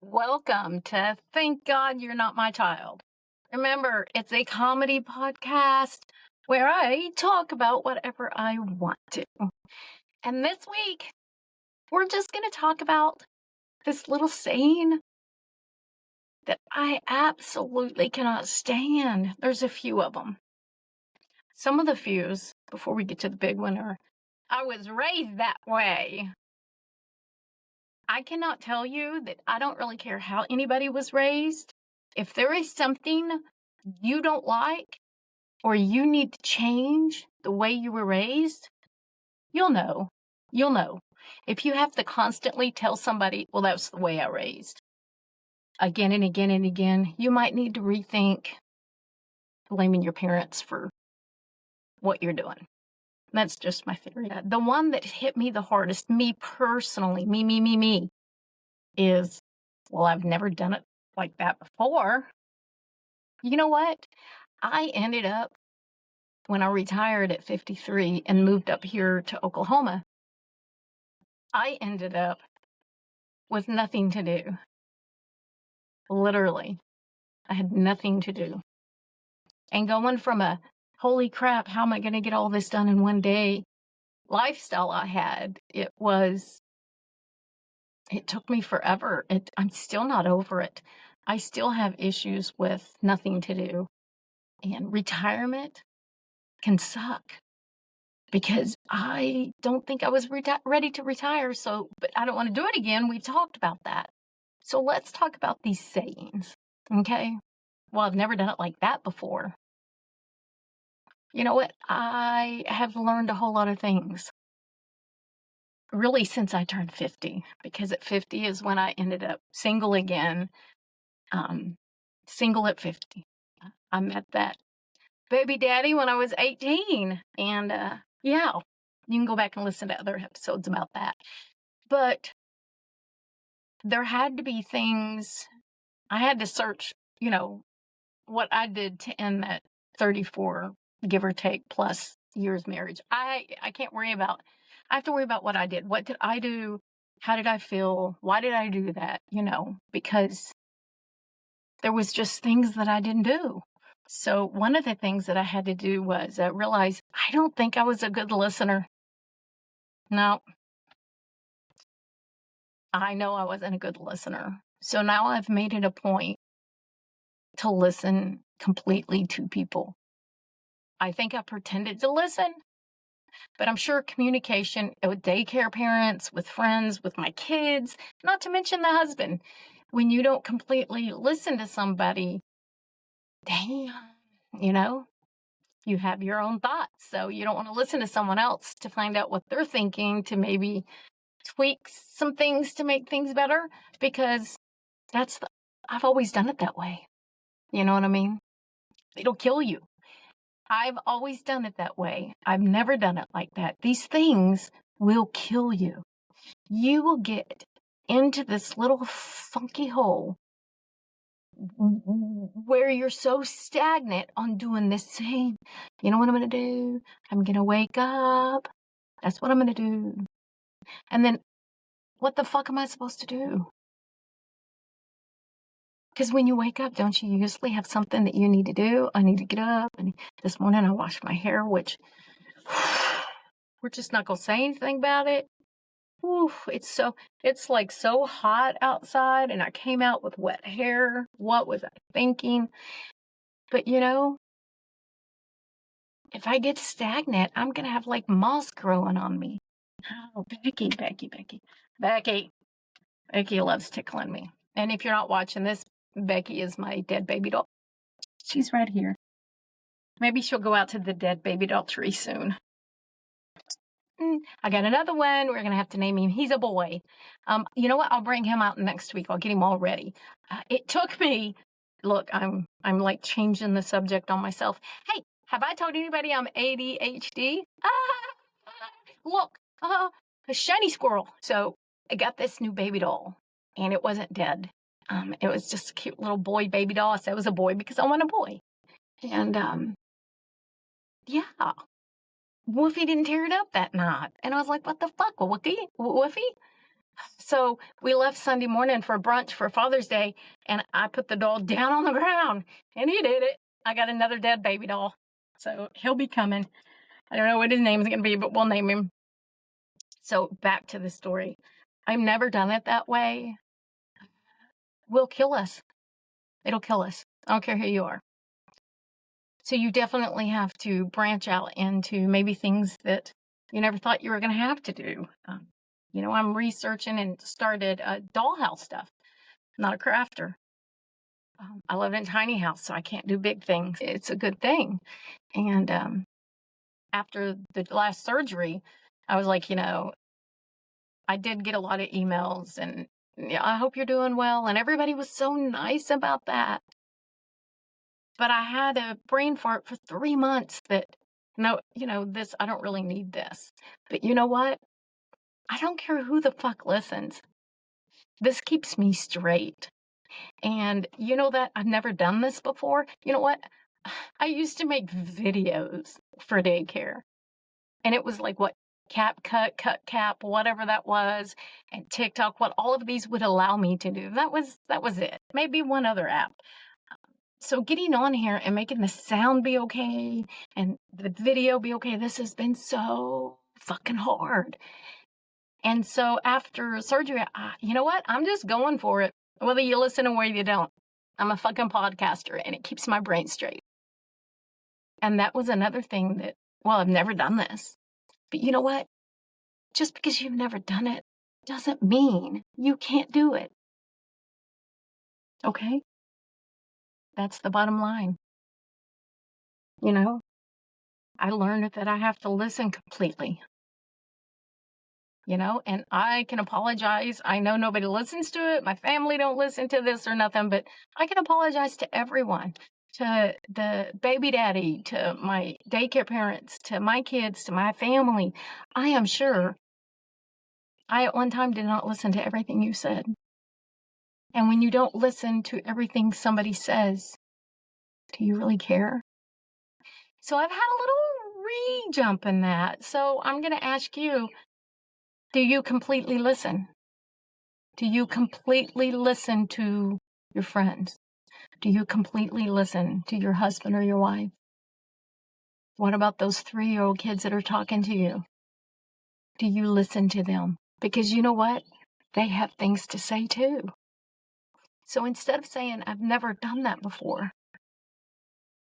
Welcome to Thank God You're Not My Child. Remember, it's a comedy podcast where I talk about whatever I want to. And this week, we're just going to talk about this little saying that I absolutely cannot stand. There's a few of them. Some of the fews, before we get to the big one, are I was raised that way. I cannot tell you that I don't really care how anybody was raised. If there is something you don't like or you need to change the way you were raised, you'll know. You'll know. If you have to constantly tell somebody, well, that's the way I raised, again and again and again, you might need to rethink blaming your parents for what you're doing. That's just my theory. The one that hit me the hardest, me personally, me, is, well, I've never done it like that before. You know what? I ended up, when I retired at 53 and moved up here to Oklahoma, I ended up with nothing to do. Literally, I had nothing to do. And going from a, holy crap, how am I going to get all this done in one day lifestyle I had, it took me forever. I'm still not over it. I still have issues with nothing to do. And retirement can suck because I don't think I was ready to retire. But I don't want to do it again. We talked about that. So let's talk about these sayings, okay? Well, I've never done it like that before. You know what? I have learned a whole lot of things, really, since I turned 50, because at 50 is when I ended up single again, single at 50. I met that baby daddy when I was 18, and yeah, you can go back and listen to other episodes about that. But there had to be things, I had to search, what I did to end that 34, give or take, plus years marriage. I can't worry about, I have to worry about what I did. What did I do? How did I feel? Why did I do that? Because there was just things that I didn't do. So one of the things that I had to do was realize I don't think I was a good listener. No, I know I wasn't a good listener. So now I've made it a point to listen completely to people. I think I pretended to listen, but I'm sure communication with daycare parents, with friends, with my kids, not to mention the husband, when you don't completely listen to somebody, damn, you have your own thoughts. So you don't want to listen to someone else to find out what they're thinking, to maybe tweak some things to make things better, because I've always done it that way. You know what I mean? It'll kill you. I've always done it that way. I've never done it like that. These things will kill you. You will get into this little funky hole where you're so stagnant on doing this same. You know what I'm going to do? I'm going to wake up. That's what I'm going to do. And then what the fuck am I supposed to do? Because when you wake up, don't you usually have something that you need to do? I need to get up. And this morning I washed my hair, which we're just not going to say anything about it. Oof, it's like so hot outside, and I came out with wet hair. What was I thinking? But if I get stagnant, I'm going to have like moss growing on me. Oh, Becky. Becky loves tickling me. And if you're not watching this, Becky is my dead baby doll. She's right here. Maybe she'll go out to the dead baby doll tree soon. I got another one. We're going to have to name him. He's a boy. You know what? I'll bring him out next week. I'll get him all ready. It took me, look, I'm like changing the subject on myself. Hey, have I told anybody I'm ADHD? Look, a shiny squirrel. So I got this new baby doll, and it wasn't dead. It was just a cute little boy baby doll. I said it was a boy because I want a boy. And yeah. Woofy didn't tear it up that night. And I was like, what the fuck, Woofy? So we left Sunday morning for brunch for Father's Day, and I put the doll down on the ground, and he did it. I got another dead baby doll. So he'll be coming. I don't know what his name's going to be, but we'll name him. So back to the story. I've never done it that way. Will kill us. It'll kill us. I don't care who you are. So you definitely have to branch out into maybe things that you never thought you were going to have to do. I'm researching and started dollhouse stuff. I'm not a crafter. I live in a tiny house, so I can't do big things. It's a good thing. And after the last surgery, I was like, I did get a lot of emails and I hope you're doing well. And everybody was so nice about that. But I had a brain fart for 3 months that, no, this, I don't really need this. But you know what? I don't care who the fuck listens. This keeps me straight. And you know that I've never done this before. You know what? I used to make videos for daycare. And it was like what cap, cut, cap, whatever that was, and TikTok, what all of these would allow me to do. That was it. Maybe one other app. So getting on here and making the sound be okay and the video be okay, this has been so fucking hard. And so after surgery, you know what? I'm just going for it. Whether you listen or whether you don't. I'm a fucking podcaster and it keeps my brain straight. And that was another thing that, I've never done this. But you know what? Just because you've never done it doesn't mean you can't do it. Okay? That's the bottom line. I learned that I have to listen completely. And I can apologize. I know nobody listens to it. My family don't listen to this or nothing, but I can apologize to everyone, to the baby daddy, to my daycare parents, to my kids, to my family. I am sure I at one time did not listen to everything you said. And when you don't listen to everything somebody says, do you really care? So I've had a little re-jump in that. So I'm going to ask you, do you completely listen? Do you completely listen to your friends? Do you completely listen to your husband or your wife? What about those 3-year-old kids that are talking to you? Do you listen to them? Because you know what? They have things to say too. So instead of saying, I've never done that before,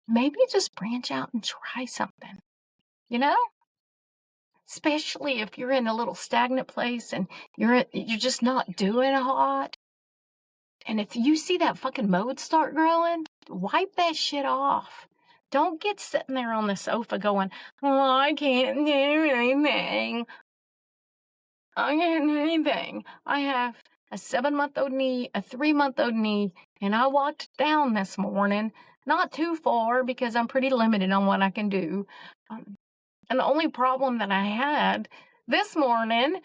maybe just branch out and try something, Especially if you're in a little stagnant place and you're just not doing a lot. And if you see that fucking mold start growing, wipe that shit off. Don't get sitting there on the sofa going, I can't do anything. I can't do anything. I have a 7-month-old knee, a 3-month-old knee, and I walked down this morning, not too far because I'm pretty limited on what I can do. And the only problem that I had this morning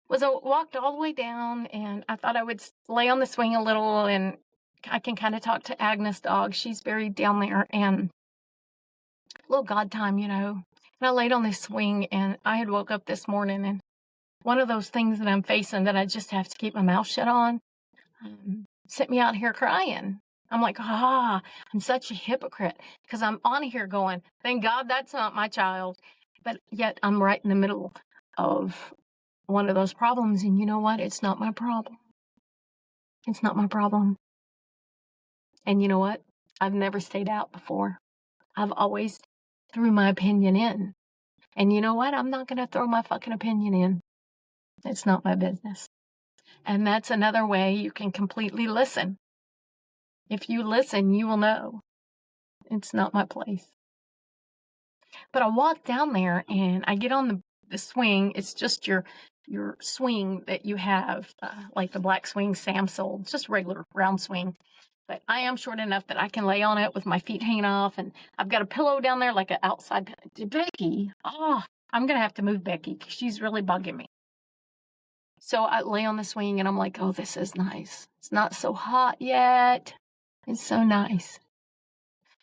was I walked all the way down and I thought I would lay on the swing a little and I can kind of talk to Agnes' dog. She's buried down there and a little God time, And I laid on this swing and I had woke up this morning and one of those things that I'm facing that I just have to keep my mouth shut on sent me out here crying. I'm like, I'm such a hypocrite because I'm on here going, thank God that's not my child. But yet I'm right in the middle of one of those problems. And you know what? It's not my problem. It's not my problem. And you know what? I've never stayed out before. I've always threw my opinion in. And you know what? I'm not going to throw my fucking opinion in. It's not my business. And that's another way you can completely listen. If you listen, you will know. It's not my place. But I walk down there and I get on the swing. It's just your swing that you have, like the black swing Sam sold. It's just a regular round swing. But I am short enough that I can lay on it with my feet hanging off. And I've got a pillow down there like an outside. Becky, I'm going to have to move Becky because she's really bugging me. So I lay on the swing and I'm like, oh, this is nice. It's not so hot yet. It's so nice.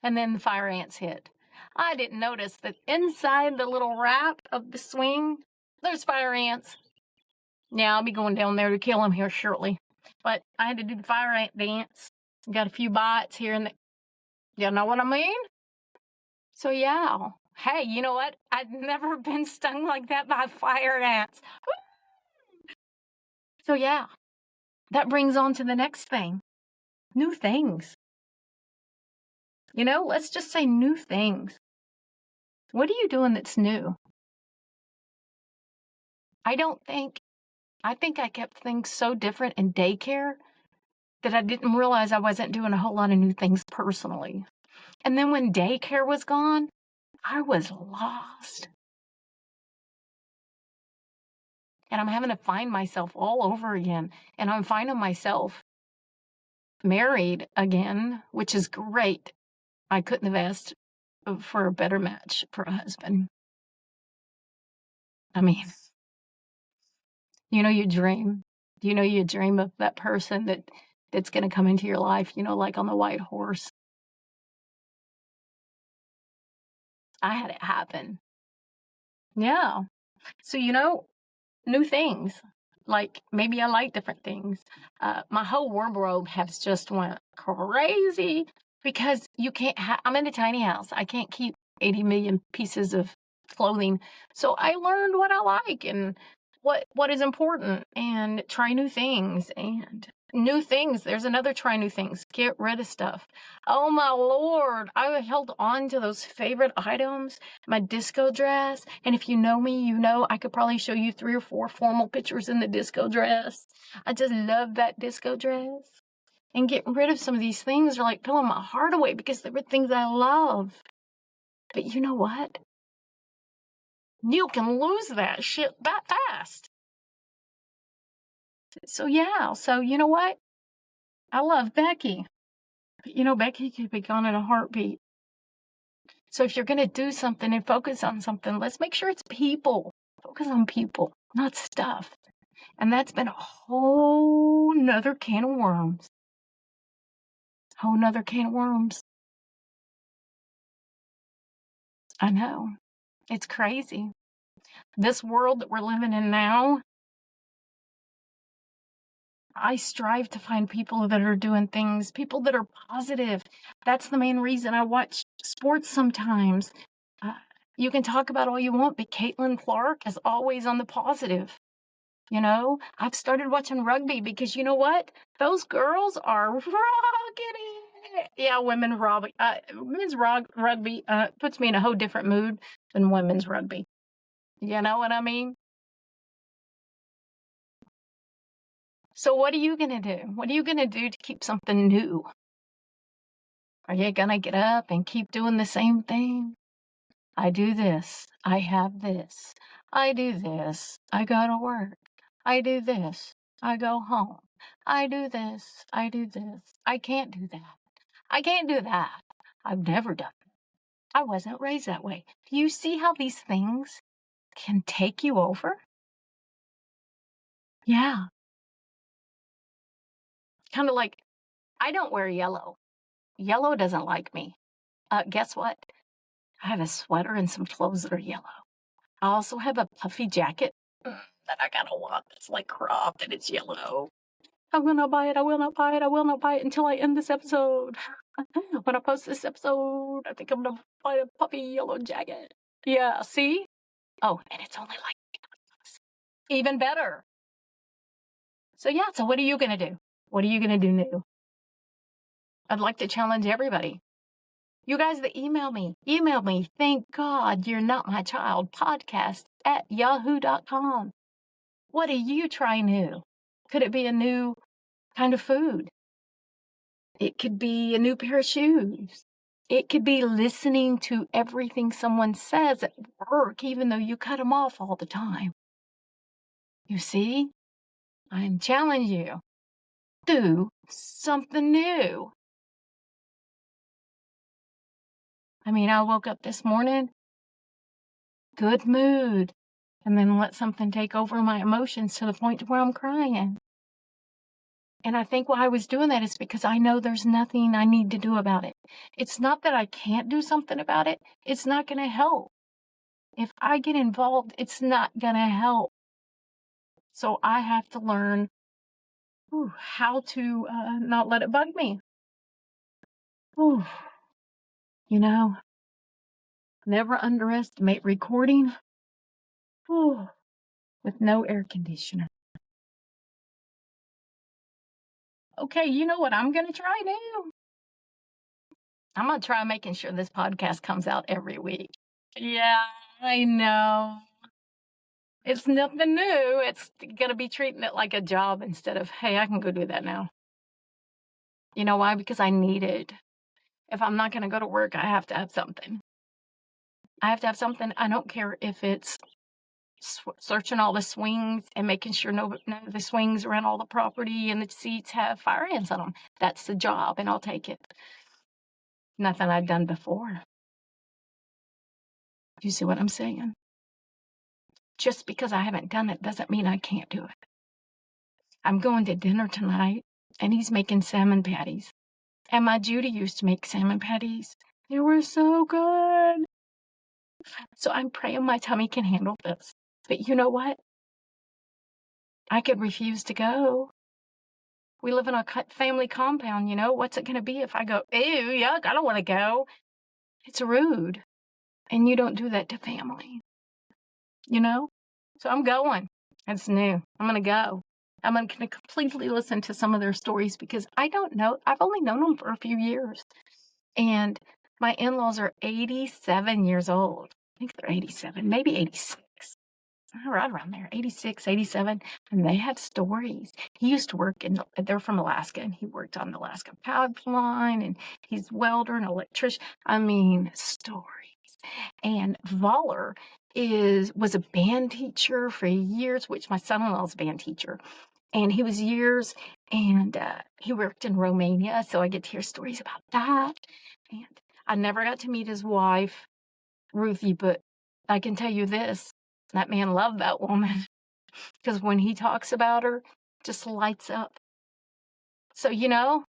And then the fire ants hit. I didn't notice that inside the little wrap of the swing, there's fire ants. Yeah, I'll be going down there to kill him here shortly. But I had to do the fire ant dance. Got a few bites here and there. You know what I mean? So, yeah. Hey, you know what? I've never been stung like that by fire ants. So, yeah. That brings on to the next thing. New things. You know, let's just say new things. What are you doing that's new? I think I kept things so different in daycare that I didn't realize I wasn't doing a whole lot of new things personally. And then when daycare was gone, I was lost. And I'm having to find myself all over again. And I'm finding myself married again, which is great. I couldn't have asked for a better match for a husband. I mean, you dream. You dream of that person that's going to come into your life, like on the white horse. I had it happen. Yeah. So, new things. Like maybe I like different things. My whole wardrobe has just went crazy because you can't I'm in a tiny house. I can't keep 80 million pieces of clothing. So I learned what I like and what is important and try new things and new things. There's another try new things. Get rid of stuff. Oh my Lord. I held on to those favorite items, my disco dress. And if you know me, you know I could probably show you 3 or 4 formal pictures in the disco dress. I just love that disco dress. And getting rid of some of these things are like pulling my heart away because they were things I love. But you know what? You can lose that shit that fast. So yeah, so you know what? I love Becky. But Becky could be gone in a heartbeat. So if you're going to do something and focus on something, let's make sure it's people. Focus on people, not stuff. And that's been a whole nother can of worms. Whole nother can of worms. I know. It's crazy. This world that we're living in now, I strive to find people that are doing things, people that are positive. That's the main reason I watch sports sometimes. You can talk about all you want, but Caitlin Clark is always on the positive. I've started watching rugby because you know what? Those girls are rocking it. Yeah, women's rugby puts me in a whole different mood than women's rugby. You know what I mean? So what are you going to do? What are you going to do to keep something new? Are you going to get up and keep doing the same thing? I do this. I have this. I do this. I go to work. I do this. I go home. I do this. I do this. I can't do that. I can't do that. I've never done it. I wasn't raised that way. Do you see how these things can take you over? Yeah. Kind of like, I don't wear yellow. Yellow doesn't like me. Guess what? I have a sweater and some clothes that are yellow. I also have a puffy jacket that I gotta want that's like cropped and it's yellow. I will not buy it. I will not buy it. I will not buy it until I end this episode. When I post this episode, I think I'm gonna buy a puffy yellow jacket. Yeah, see? Oh, and it's only like $8. Even better. So yeah, so what are you gonna do? What are you gonna do new? I'd like to challenge everybody. You guys that email me, thank God you're not my child, podcast@yahoo.com. What do you try new? Could it be a new kind of food? It could be a new pair of shoes. It could be listening to everything someone says at work, even though you cut them off all the time. You see, I'm challenging you. Do something new. I mean, I woke up this morning, good mood, and then let something take over my emotions to the point where I'm crying. And I think why I was doing that is because I know there's nothing I need to do about it. It's not that I can't do something about it. It's not going to help. If I get involved, it's not going to help. So I have to learn how to not let it bug me. Ooh, you know, never underestimate recording with no air conditioner. Okay, you know what I'm going to try now? I'm going to try making sure this podcast comes out every week. Yeah, I know. It's nothing new. It's going to be treating it like a job instead of, hey, I can go do that now. You know why? Because I need it. If I'm not going to go to work, I have to have something. I have to have something. I don't care if it's searching all the swings and making sure none of the swings around all the property and the seats have fire ants on them. That's the job, and I'll take it. Nothing I've done before. You see what I'm saying? Just because I haven't done it doesn't mean I can't do it. I'm going to dinner tonight, and he's making salmon patties. And my Judy used to make salmon patties. They were so good. So I'm praying my tummy can handle this. But you know what? I could refuse to go. We live in a family compound, you know? What's it going to be if I go, ew, yuck, I don't want to go? It's rude. And you don't do that to family, you know? So I'm going. It's new. I'm going to go. I'm going to completely listen to some of their stories because I don't know. I've only known them for a few years. And my in-laws are 87 years old. I think they're 87, maybe 86. Right around there, 86, 87. And they have stories. He used to work they're from Alaska, and he worked on the Alaska pipeline, and he's welder and electrician. I mean, stories. And Voller was a band teacher for years, which my son-in-law's a band teacher. And he was years, and he worked in Romania, so I get to hear stories about that. And I never got to meet his wife, Ruthie, but I can tell you this, that man loved that woman because when he talks about her, just lights up. So, you know,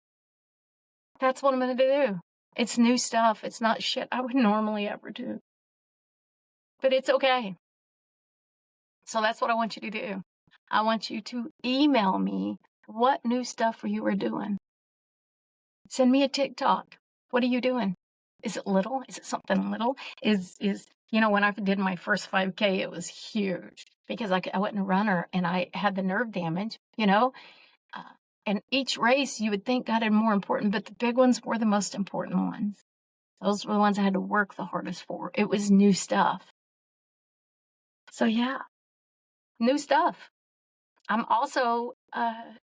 that's what I'm going to do. It's new stuff. It's not shit I would normally ever do. But it's okay. So that's what I want you to do. I want you to email me what new stuff you are doing. Send me a TikTok. What are you doing? Is it little? Is it something little? When I did my first 5K, it was huge because I wasn't a runner and I had the nerve damage, and each race you would think got it more important, but the big ones were the most important ones. Those were the ones I had to work the hardest for. It was new stuff. So yeah, new stuff. I'm also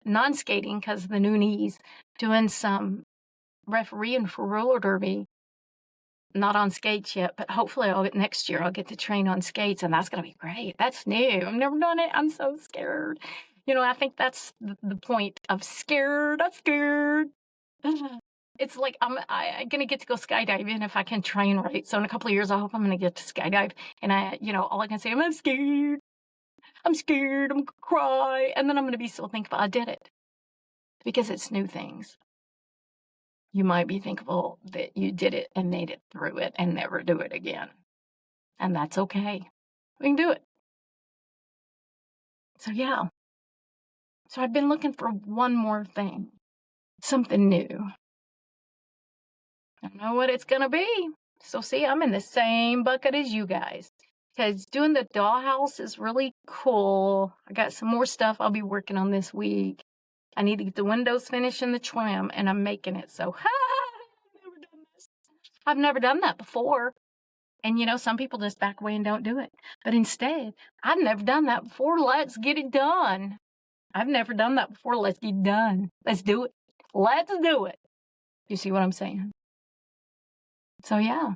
non-skating because of the new knees, doing some refereeing for roller derby. Not on skates yet, but hopefully next year I'll get to train on skates, and that's going to be great. That's new. I've never done it. I'm so scared. I think that's the point of scared. I'm scared. It's like I'm going to get to go skydiving if I can train right. So in a couple of years, I hope I'm going to get to skydive. And all I can say, I'm scared. I'm scared. I'm going to cry. And then I'm going to be so thankful I did it because it's new things. You might be thankful that you did it and made it through it and never do it again. And that's okay. We can do it. So yeah. So I've been looking for one more thing. Something new. I don't know what it's going to be. So see, I'm in the same bucket as you guys. Because doing the dollhouse is really cool. I got some more stuff I'll be working on this week. I need to get the windows finished in the trim, and I'm making it. So, I've never done that before. And, some people just back away and don't do it. But instead, I've never done that before. Let's get it done. I've never done that before. Let's get it done. Let's do it. Let's do it. You see what I'm saying? So, yeah,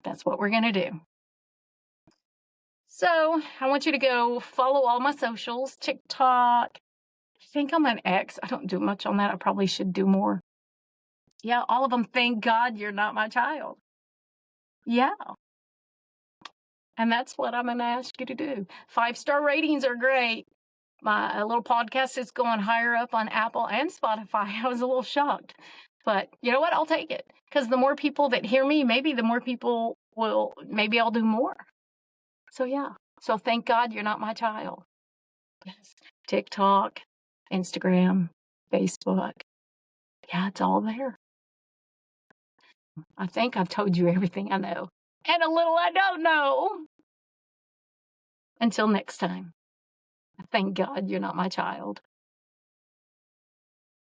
that's what we're going to do. So, I want you to go follow all my socials, TikTok. I think I'm on X. I don't do much on that. I probably should do more. Yeah, all of them. Thank God you're not my child. Yeah. And that's what I'm going to ask you to do. 5-star ratings are great. My little podcast is going higher up on Apple and Spotify. I was a little shocked. But you know what? I'll take it. Because the more people that hear me, maybe the more people maybe I'll do more. So yeah. So thank God you're not my child. Yes. TikTok, Instagram, Facebook. Yeah, it's all there. I think I've told you everything I know and a little I don't know. Until next time, thank God you're not my child.